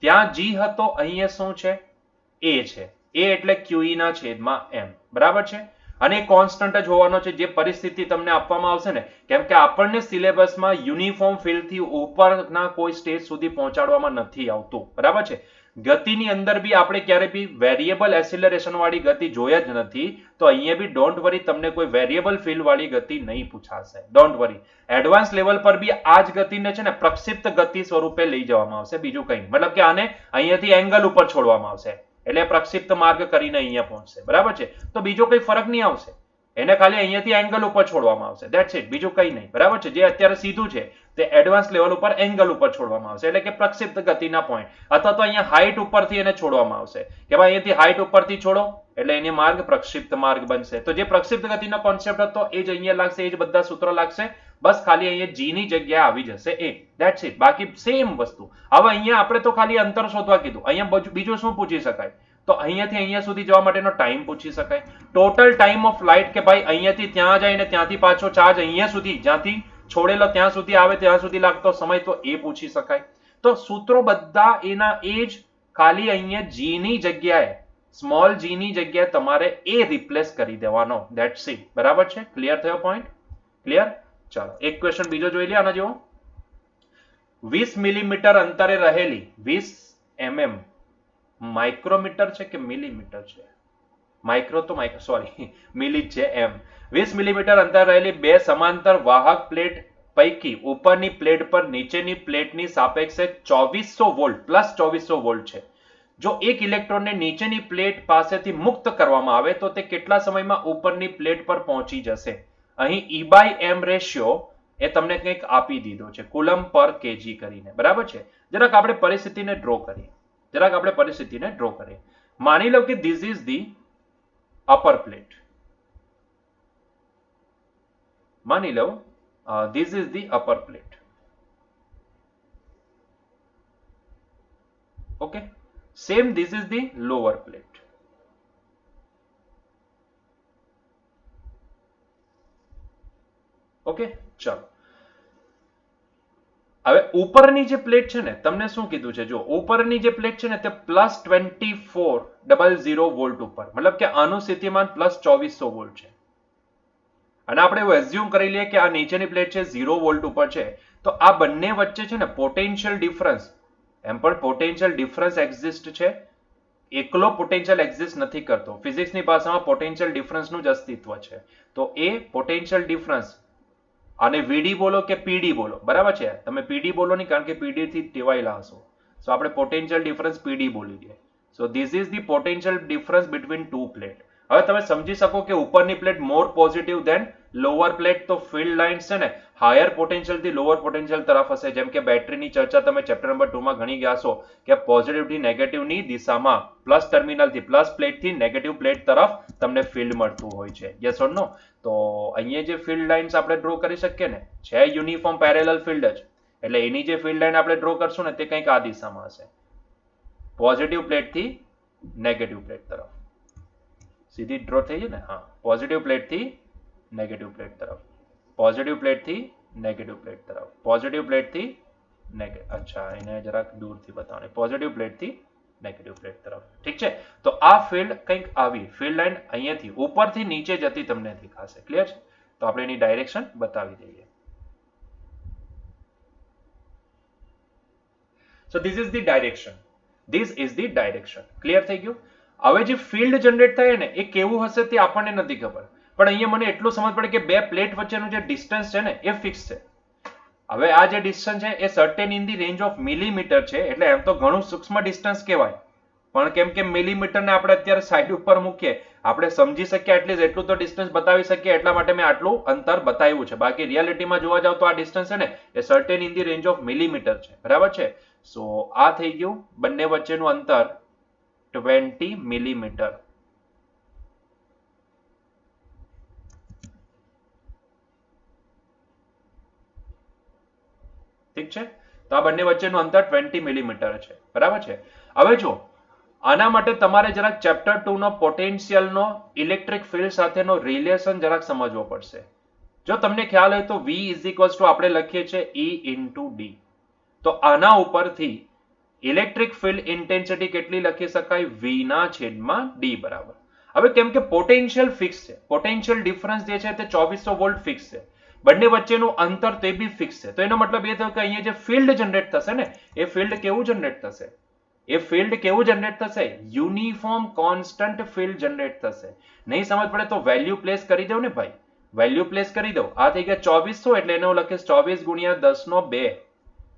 ત્યાં g હતો, અહીંયા શું છે? a છે. a એટલે qe ના છેદમાં m. બરાબર છે? અને કોન્સ્ટન્ટ જ હોવાનો છે જે પરિસ્થિતિ તમને આપવામાં આવશે ને, કેમ કે આપણને સિલેબસમાં યુનિફોર્મ ફિલ્ડ થી ઉપરના કોઈ સ્ટેજ સુધી પહોંચાડવામાં નથી આવતું. બરાબર છે? ગતિની અંદર બી આપણે ક્યારે બી વેરિયેબલ એસિલરેશન વાળી ગતિ જોયા જ નથી, તો અહીંયા બી ડોન્ટ વરી, તમને કોઈ વેરિયેબલ ફિલ્ડ વાળી ગતિ નહીં પૂછાશે. Don't worry. એડવાન્સ લેવલ પર બી આ જ ગતિને છે ને પ્રક્ષિપ્ત ગતિ સ્વરૂપે લઈ જવામાં આવશે, બીજું કંઈ. મતલબ કે આને અહીંયાથી એંગલ ઉપર છોડવામાં આવશે, એટલે પ્રક્ષિપ્ત માર્ગ કરીને અહીંયા પહોંચશે. બરાબર છે? તો બીજો કોઈ ફરક નહીં આવશે, એને ખાલી અહીંયાથી એંગલ ઉપર છોડવામાં આવશે. ધેટ્સ ઇટ, બીજું કંઈ નહીં. બરાબર છે? જે અત્યારે સીધું છે તે એડવાન્સ લેવલ ઉપર એંગલ ઉપર છોડવામાં આવશે, એટલે કે પ્રક્ષિપ્ત ગતિના પોઈન્ટ, અથવા તો અહીંયા હાઈટ ઉપરથી એને છોડવામાં આવશે કે ભાઈ અહીંયાથી હાઈટ ઉપરથી છોડો એટલે એની માર્ગ પ્રક્ષિપ્ત માર્ગ બનશે. તો જે પ્રક્ષિપ્ત ગતિનો કોન્સેપ્ટ હતો એ જ અહીંયા લાગશે, એ જ બધા સૂત્રો લાગશે. બસ ખાલી અહીંયા જી ની જગ્યાએ આવી જશે એ. That's it. બાકી સેમ વસ્તુ. હવે અહીંયા આપણે તો ખાલી અંતર શોધવા કીધું, અહીંયા બીજું શું પૂછી શકાય? તો અહીંયાથી અહીંયા સુધી જવા માટેનો ટાઈમ પૂછી શકાય. ટોટલ ટાઈમ ઓફ ફ્લાઇટ, કે ભાઈ અહીંયાથી ત્યાં જાય ને ત્યાંથી પાછો ચાર્જ અહીંયા સુધી, જ્યાંથી છોડેલો ત્યાં સુધી આવે ત્યાં સુધી લાગતો સમય, તો એ પૂછી શકાય. તો સૂત્રો બધા એના એ જ, ખાલી અહીંયા જી ની જગ્યાએ, સ્મોલ જી ની જગ્યાએ તમારે એ રિપ્લેસ કરી દેવાનો. That's it. બરાબર છે? ક્લિયર થયો પોઈન્ટ? ક્લિયર? ચાલો એક ક્વેશ્ચન બીજો જોઈ લે આના જેવો. 20 મિલીમીટર અંતરે રહેલી 20 mm માઇક્રોમીટર છે કે મિલીમીટર છે? માઇક્રો તો સોરી મિલી છે એમ. 20 મિલીમીટર અંતર રહેલી બે સમાંતર વાહક પ્લેટ પૈકી ઉપરની પ્લેટ પર નીચેની પ્લેટની સાપેક્ષે 2400 વોલ્ટ પ્લસ 2400 વોલ્ટ છે. જો એક ઇલેક્ટ્રોનને નીચેની પ્લેટ પાસેથી મુક્ત કરવામાં આવે તો તે કેટલા સમયમાં ઉપરની પ્લેટ પર પહોંચી જશે? અહીં E/m રેશિયો એ તમને કંઈક આપી દીધો છે, કુલમ પર કેજી કરીને. બરાબર છે? જરાક આપણે પરિસ્થિતિને ડ્રો કરીએ. માની લો કે this is the upper plate. માની લો this is the upper plate. Okay, same this is the lower plate. Okay, ચાલો હવે ઉપરની જે પ્લેટ છે ને, તમને શું કીધું છે? જો ઉપરની જે પ્લેટ છે ને તે +2400 વોલ્ટ ઉપર, મતલબ કે આનું સ્થિતિમાન +2400 વોલ્ટ છે. અને આપણે એવું એઝ્યુમ કરી લઈએ કે આ નીચેની પ્લેટ છે 0 વોલ્ટ ઉપર છે, તો આ બંને વચ્ચે છે ને પોટેન્શિયલ ડિફરન્સ, એમ પણ પોટેન્શિયલ ડિફરન્સ એક્ઝિસ્ટ છે, એકલો પોટેન્શિયલ એક્ઝિસ્ટ નથી કરતો. ફિઝિક્સની ભાષામાં પોટેન્શિયલ ડિફરન્સનું જ અસ્તિત્વ છે. તો એ પોટેન્શિયલ ડિફરન્સ, આને વીડી બોલો કે પીડી બોલો, બરાબર છે? તમે પીડી બોલો નહીં, કારણ કે પીડી થી ટેવાયેલા હશો. સો આપણે પોટેન્શિયલ ડિફરન્સ પીડી બોલી દઈએ. So this is the potential difference between two plate. હવે તમે સમજી શકો કે ઉપરની plate more positive than lower plate, તો ફિલ્ડ લાઇન્સ છે ને હાયર પોટેન્શિયલ થી લોઅર પોટેન્શિયલ તરફ હશે. જેમ કે બેટરીની ચર્ચા તમે ચેપ્ટર નંબર 2 માં ઘણી ગયા છો કે પોઝિટિવ થી નેગેટિવ ની દિશામાં પ્લસ ટર્મિનલ થી પ્લસ પ્લેટ થી નેગેટિવ પ્લેટ તરફ તમને ફિલ્ડ મળતું હોય છે. Yes or no? તો અહીંયા જે ફિલ્ડ લાઇન્સ આપણે ડ્રો કરી શકીએ ને, છે યુનિફોર્મ પેરેલલ ફિલ્ડ જ, એટલે એની જે ફિલ્ડ લાઇન આપણે ડ્રો કરશું ને તે કંઈક આ દિશામાં હશે, પોઝિટિવ પ્લેટ થી નેગેટિવ પ્લેટ તરફ. સીધી ડ્રો થઈ જાય ને? હા, પોઝિટિવ પ્લેટ થી નેગેટિવ પ્લેટ તરફ, પોઝિટિવ પ્લેટ થી નેગેટિવ પ્લેટ તરફ, પોઝિટિવ પ્લેટ થી અચ્છા એને જરાક દૂરથી બતાવો, પોઝિટિવ પ્લેટ થી નેગેટિવ પ્લેટ તરફ. ઠીક છે? તો આ ફિલ્ડ કંઈક આવી ફિલ્ડ લાઇન અહીંયાથી ઉપરથી નીચે જતી તમને દેખાશે. ક્લિયર છે? તો આપણે એની ડાયરેક્શન બતાવી દઈએ. So this is the direction. Clear થઈ ગયું? હવે જે ફિલ્ડ જનરેટ થાય ને એ કેવું હશે તે આપણને નથી ખબર, પણ અહીંયા મને એટલું સમજ પડે કે બે પ્લેટ વચ્ચેનું જે ડિસ્ટન્સ છે ને એ ફિક્સ છે. હવે આ જે ડિસ્ટન્સ છે એ certain in the range of millimetre છે, એટલે એમ તો ઘણું સૂક્ષ્મ ડિસ્ટન્સ કહેવાય, પણ કેમ કે મિલીમીટરને આપણે અત્યારે સાઈડ ઉપર મૂકીએ, આપણે સમજી શકીએ એટલીસ્ટ એટલું તો ડિસ્ટન્સ બતાવી શકીએ, એટલા માટે મેં આટલું અંતર બતાવ્યું છે. બાકી રિયાલિટીમાં જોવા જાવ તો આ ડિસ્ટન્સ છે ને એ certain in the range of millimetre છે. બરાબર છે? સો આ થઈ ગયું બંને વચ્ચેનું અંતર 20 મિલીમીટર. ઠીક છે? તો આ બંને વચ્ચેનું અંતર 20 મિલીમીટર છે. બરાબર છે? હવે જો આના માટે તમારે જરાક ચેપ્ટર 2 નો પોટેન્શિયલનો ઇલેક્ટ્રિક ફિલ્ડ સાથેનો રિલેશન જરાક સમજવો પડશે. જો તમને ખ્યાલ હોય તો V આપણે લખીએ છીએ E into D. તો આના ઉપરથી ઇલેક્ટ્રિક ફિલ્ડ ઇન્ટેન્સિટી કેટલી લખી શકાય? V ના છેદમાં D બરાબર. હવે કેમ કે પોટેન્શિયલ ફિક્સ છે, પોટેન્શિયલ ડિફરન્સ જે છે તે 2400 વોલ્ટ ફિક્સ છે, બંને વચ્ચેનું અંતર તે બી ફિક્સ છે, તો એનો મતલબ એ થયો કે અહીંયા જે ફિલ્ડ જનરેટ થશે ને એ ફિલ્ડ કેવું જનરેટ થશે? એ ફિલ્ડ કેવું જનરેટ થશે? યુનિફોર્મ કોન્સ્ટન્ટ ફિલ્ડ જનરેટ થશે. નહીં સમજ પડે તો વેલ્યુ પ્લેસ કરી દો ને ભાઈ, વેલ્યુ પ્લેસ કરી દો. આ થઈ ગયા 2400 એટલે એને હું લખીશ 24 ગુણ્યા 10 નો 2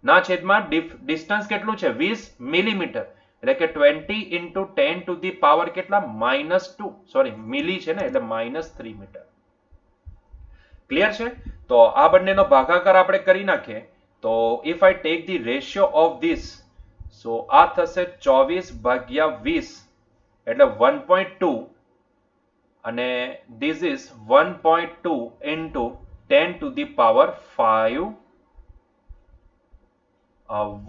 ના છેદમાં ડિસ્ટન્સ કેટલું છે? 20 મિલીમીટર, એટલે કે 20 into 10 to the power કેટલા? -2, સોરી મિલી છે ને એટલે -3 મીટર. ક્લિયર છે? તો આ બંનેનો ભાગાકાર આપણે કરી નાખીએ તો if I take the ratio of this, so આ થશે 24 ભાગ્યા 20 એટલે 1.2 અને this is 1.2 into 10 to the power 5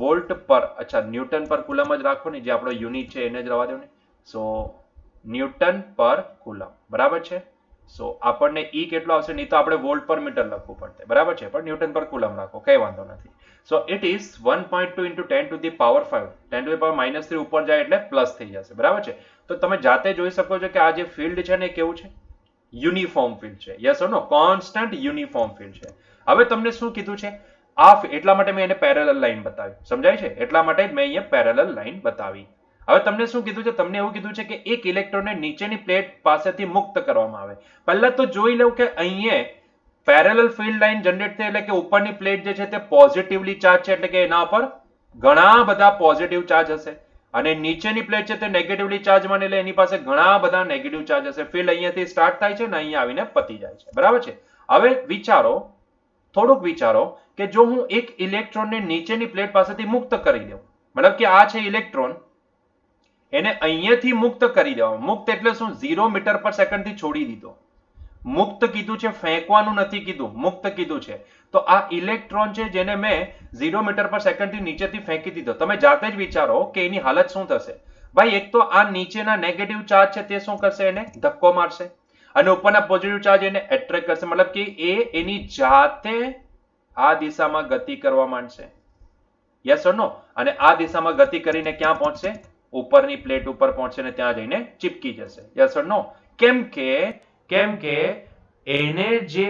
volt પર. અચ્છા, ન્યૂટન પર કુલમ જ રાખો ને, જે આપણો યુનિટ છે એને જ રવા દો ને. સો ન્યૂટન પર કુલમ, બરાબર છે. સો આપણને ઈ કેટલો આવશે? નહીં તો આપણે વોલ્ટ પર મીટર લખવું પડશે, બરાબર છે, પણ ન્યૂટન પર કુલમ રાખો, કઈ વાંધો નથી. સો it is 1.2 into 10 to the power 5, 10 to the power -3 ઉપર જાય એટલે પ્લસ થઈ જશે, બરાબર છે. તો તમે જાતે જોઈ શકો છો કે આ જે ફિલ્ડ છે ને કેવું છે? યુનિફોર્મ ફિલ્ડ છે. Yes or no? Constant uniform field છે. હવે તમને શું કીધું છે? એટલા માટે મેં એને પેરેલલ લાઈન બતાવી, સમજાય છે? એટલા માટે મેં અહીંયા પેરેલલ લાઈન બતાવી. હવે તમને શું કીધું છે? તમને એવું કીધું છે કે એક ઇલેક્ટ્રોનને નીચેની પ્લેટ પાસેથી મુક્ત કરવામાં આવે. પહેલા તો જોઈ લઉં કે અહીંયા પેરેલલ ફિલ્ડ લાઈન જનરેટ થઈ એટલે કે ઉપરની પ્લેટ જે છે તે પોઝિટિવલી ચાર્જ છે, એટલે કે એના પર ઘણા બધા પોઝિટિવ ચાર્જ હશે, અને નીચેની પ્લેટ છે તે નેગેટિવલી ચાર્જ માં, એટલે એની પાસે ઘણા બધા નેગેટિવ ચાર્જ હશે. ફિલ્ડ અહીંયાથી સ્ટાર્ટ થાય છે ને અહીંયા આવીને પતી જાય છે, બરાબર છે. હવે વિચારો, થોડુંક વિચારો કે જો હું એક ઇલેક્ટ્રોનને નીચેની પ્લેટ પાસેથી મુક્ત કરી દઉં, મતલબ કે આ છે ઇલેક્ટ્રોન, એને અહીંયાથી મુક્ત કરી દેવા. મુક્ત એટલે શું? 0 મીટર પર સેકન્ડ થી છોડી દીધો. મુક્ત કીધું છે, ફેંકવાનું નથી કીધું, મુક્ત કીધું છે. તો આ ઇલેક્ટ્રોન છે જેને મેં 0 મીટર પર સેકન્ડ થી નીચેથી ફેંકી દીધો. તમે જાતે જ વિચારો કે એની હાલત શું થશે. ભાઈ, એક તો આ નીચેના નેગેટિવ ચાર્જ છે તે શું કરશે? એને ધક્કો મારશે, અને ઉપરના પોઝિટિવ ચાર્જ એને એટ્રેક્ટ કરશે, મતલબ કે એ એની જાતે આ દિશામાં ગતિ કરવા માંડશે. યસ ઓર નો? અને આ દિશામાં ગતિ કરીને ક્યાં પહોંચશે? ઉપરની પ્લેટ ઉપર પહોંચશે ને ત્યાં જઈને ચીપકી જશે. યસ ઓર નો? કેમ કે એને જે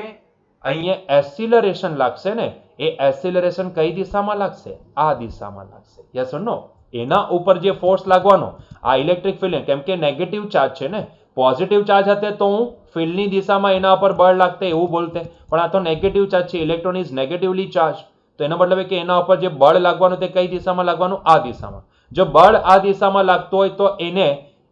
અહીંયા એસિલરેશન લાગશે ને, એ એસિલરેશન કઈ દિશામાં લાગશે? આ દિશામાં લાગશે. યસ ઓર નો? એના ઉપર જે ફોર્સ લાગવાનો, આ ઇલેક્ટ્રિક ફિલ્ડ, કેમ કે નેગેટિવ ચાર્જ છે ને, પોઝિટિવ ચાર્જ હતે તો હું ફિલ્ડની દિશામાં એના પર બળ લાગતે એવું બોલતે, પણ આ તો નેગેટિવ ચાર્જ છે, ઇલેક્ટ્રોન ઇઝ નેગેટિવલી ચાર્જ, તો એનો મતલબ કે એના ઉપર જે બળ લાગવાનું તે કઈ દિશામાં લાગવાનું? આ દિશામાં. જો બળ આ દિશામાં લાગતું હોય તો એને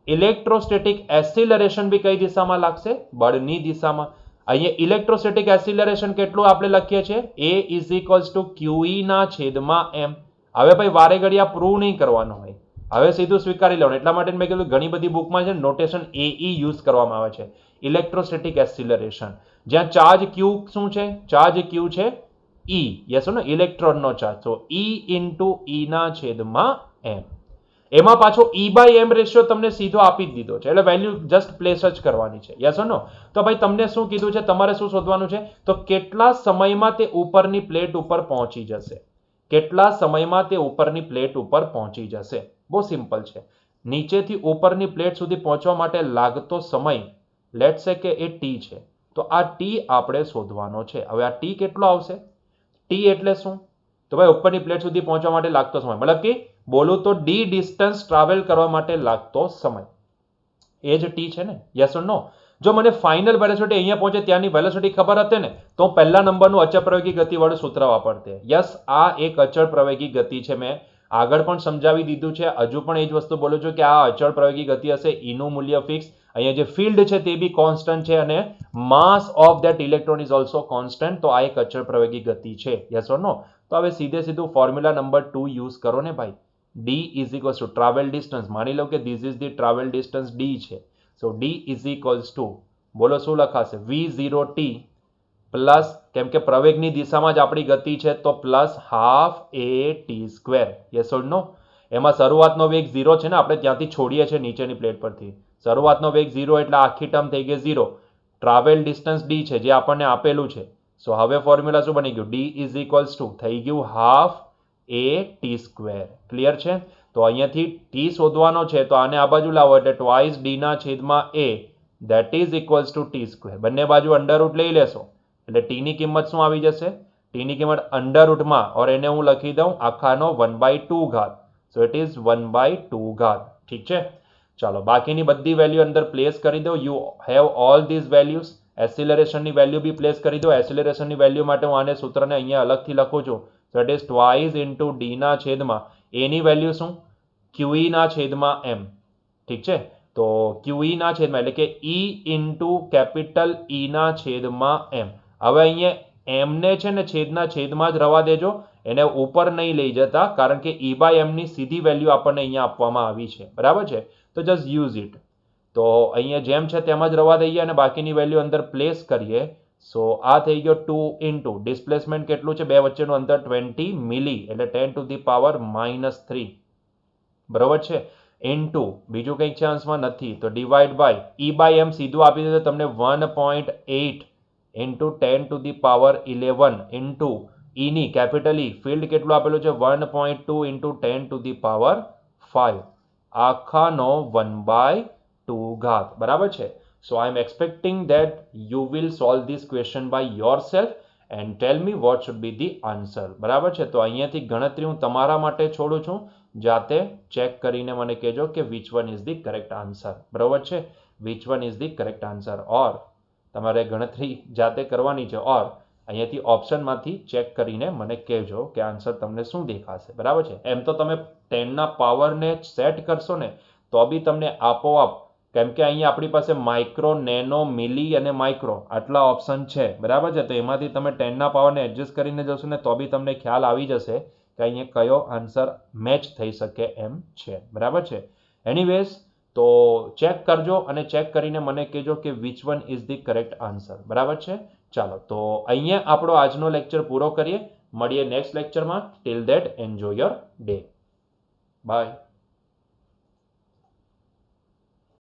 ઇલેક્ટ્રોસ્ટેટિક એસિલરેશન બી કઈ દિશામાં લાગશે? બળની દિશામાં. અહીંયા ઇલેક્ટ્રોસ્ટેટિક એસિલરેશન કેટલું આપણે લખીએ છીએ? A is equals to QE ના છેદમાં M. હવે ભાઈ વારે ઘડિયા પ્રૂવ નહીં કરવાનું હોય, હવે સીધું સ્વીકારી લેવાનું. એટલા માટે મેં કીધું ઘણી બધી બુકમાં છે નોટેશન AE યુઝ કરવામાં આવે છે, ઇલેક્ટ્રોસ્ટેટિક એસિલરેશન. જ્યાં ચાર્જ Q શું છે? ચાર્જ Q છે E. યસ ને? ઇલેક્ટ્રોનનો ચાર્જ. તો E ઇન્ટુ E ના છેદમાં M. એમાં પાછો E/M રેશિયો તમને સીધો આપી જ દીધો છે, એટલે વેલ્યુ જસ્ટ પ્લેસ જ કરવાની છે. Yes or no? તો ભાઈ તમને શું કીધું છે? તમારે શું શોધવાનું છે? તો કેટલા સમયમાં તે ઉપરની પ્લેટ ઉપર પહોંચી જશે? કેટલા સમયમાં તે ઉપરની પ્લેટ ઉપર પહોંચી જશે? બહુ સિમ્પલ છે. નીચેથી ઉપરની પ્લેટ સુધી પહોંચવા માટે લાગતો સમય લેટ સે કે એ T છે, તો આ T આપણે શોધવાનો છે. હવે આ T કેટલો આવશે? T એટલે શું? તો ભાઈ ઉપરની પ્લેટ સુધી પહોંચવા માટે લાગતો સમય, મતલબ કે બોલું તો D ડિસ્ટન્સ ટ્રાવેલ કરવા માટે લાગતો સમય, એ જ T છે ને. યસ ઓર નો? જો મને ફાઇનલ વેલોસિટી અહીંયા પહોંચે ત્યાંની વેલોસિટી ખબર હતી ને, તો પહેલા નંબરનું અચળ પ્રવેગી ગતિ વાળું સૂત્ર વાપરતે. યસ, આ એક અચળ પ્રવેગી ગતિ છે, મેં આગળ પણ સમજાવી દીધું છે, હજુ પણ એ જ વસ્તુ બોલું છું કે આ અચળ પ્રવેગી ગતિ હશે. ઈનું મૂલ્ય ફિક્સ, અહીંયા જે ફિલ્ડ છે તે બી કોન્સ્ટન્ટ છે, અને માસ of that electron is also constant. તો આ એક અચળ પ્રવેગી ગતિ છે. Yes or no? તો હવે સીધું ફોર્મ્યુલા નંબર 2 યુઝ કરો ને ભાઈ. D is equals to travel distance. માની લો કે this is the travel distance D છે. સો D ઇઝ ઇક્વલ્સ ટુ, બોલો શું લખાશે? V0T પ્લસ, કેમ કે પ્રવેગની દિશામાં જ આપણી ગતિ છે, તો plus half AT². Yes or no? એમાં શરૂઆતનો વેગ 0 છે ને, આપણે ત્યાંથી છોડીએ છીએ નીચેની પ્લેટ પરથી. શરૂઆતનો વેગ 0 એટલે આખી ટર્મ થઈ ગઈ 0. ટ્રાવેલ ડિસ્ટન્સ D છે જે આપણને આપેલું છે. સો હવે ફોર્મ્યુલા શું બની ગયું? D ઇઝ ઇક્વલ્સ ટુ થઈ ગયું હાફ AT². ક્લિયર છે? તો અહીંયાથી T શોધવાનો છે, તો આને આ બાજુ લાવો એટલે ટ્વાઇસ D ના છેદમાં A, that is equals to T². બંને બાજુ અંડરરૂટ લઈ લેશો એટલે T ની કિંમત શું આવી જશે? T ની કિંમત અંડરરૂટમાં, ઓર એને હું લખી દઉં આખાનો 1/2 ઘાત. સો ઇટ ઇઝ 1/2 ઘાત. ઠીક છે, ચાલો બાકીની બધી વેલ્યુ અંદર પ્લેસ કરી દો. You have all these values. એસિલરેશનની વેલ્યુ બી પ્લેસ કરી દો. એસિલરેશનની વેલ્યુ માટે હું આને સૂત્રને અહીંયા અલગથી લખું છું. So it is twice into ડીના છેદમાં એની વેલ્યુ શું? QE ના છેદમાં M. ઠીક છે, તો QE ના છેદમાં એટલે કે E ઇન્ટુ કેપિટલ E ના છેદમાં M. હવે અહીંયા M ને છે ને છેદમાં જ રવા દેજો, એને ઉપર નહીં લઈ જતા, કારણ કે E/M ની સીધી વેલ્યુ આપણને અહીંયા આપવામાં આવી છે. બરાબર છે, તો જસ્ટ યુઝ ઇટ. તો અહીંયા જેમ છે તેમ જ રવા દઈએ અને બાકીની વેલ્યુ અંદર પ્લેસ કરીએ. સો આ થઈ ગયો 2 ઇન્ટુ ડિસ્પ્લેસમેન્ટ કેટલું છે બે વચ્ચેનું અંતર 20 મિલી એટલે 10⁻³ બરોબર છે, ઇન્ટુ બીજું કંઈક છે અંશમાં નથી તો ડિવાઈડ બાય E/M સીધું આપી દે તમને 1.8 ઇન્ટુ 10⁻11 ઇન્ટુ ની કેપિટલ E ફિલ્ડ કેટલું આપેલું છે 1.2 ઇન્ટુ 10⁵ આખાનો 1/2 ઘાત. બરાબર છે. So I am expecting that you will solve this question by yourself and tell me what should be the answer. બરાબર છે, તો અહીંયાથી ગણતરી હું તમારા માટે છોડું છું. જાતે ચેક કરીને મને કહેજો કે which one is the correct answer. બરાબર છે, which one is the correct answer. Or તમારે ગણતરી જાતે કરવાની છે, ઓર અહીંયાથી ઓપ્શનમાંથી ચેક કરીને મને કહેજો કે આન્સર તમને શું દેખાશે. બરાબર છે, એમ તો તમે 10ના પાવરને સેટ કરશો ને તો બી તમને આપોઆપ, કેમ કે અહીંયા આપણી પાસે માઇક્રો, નેનો, મિલી અને માઇક્રો આટલા ઓપ્શન છે. બરાબર છે, તો એમાંથી તમે 10ના પાવરને એડજસ્ટ કરીને જશો ને તો બી તમને ખ્યાલ આવી જશે કે અહીંયા કયો આન્સર મેચ થઈ શકે એમ છે. બરાબર છે, એનીવેઝ તો ચેક કરજો અને ચેક કરીને મને કહેજો કે which one is the correct answer. બરાબર છે, ચાલો તો અહીંયા આપણો આજનો લેક્ચર પૂરો કરીએ. મળીએ નેક્સ્ટ લેક્ચરમાં. Till that enjoy your day. By.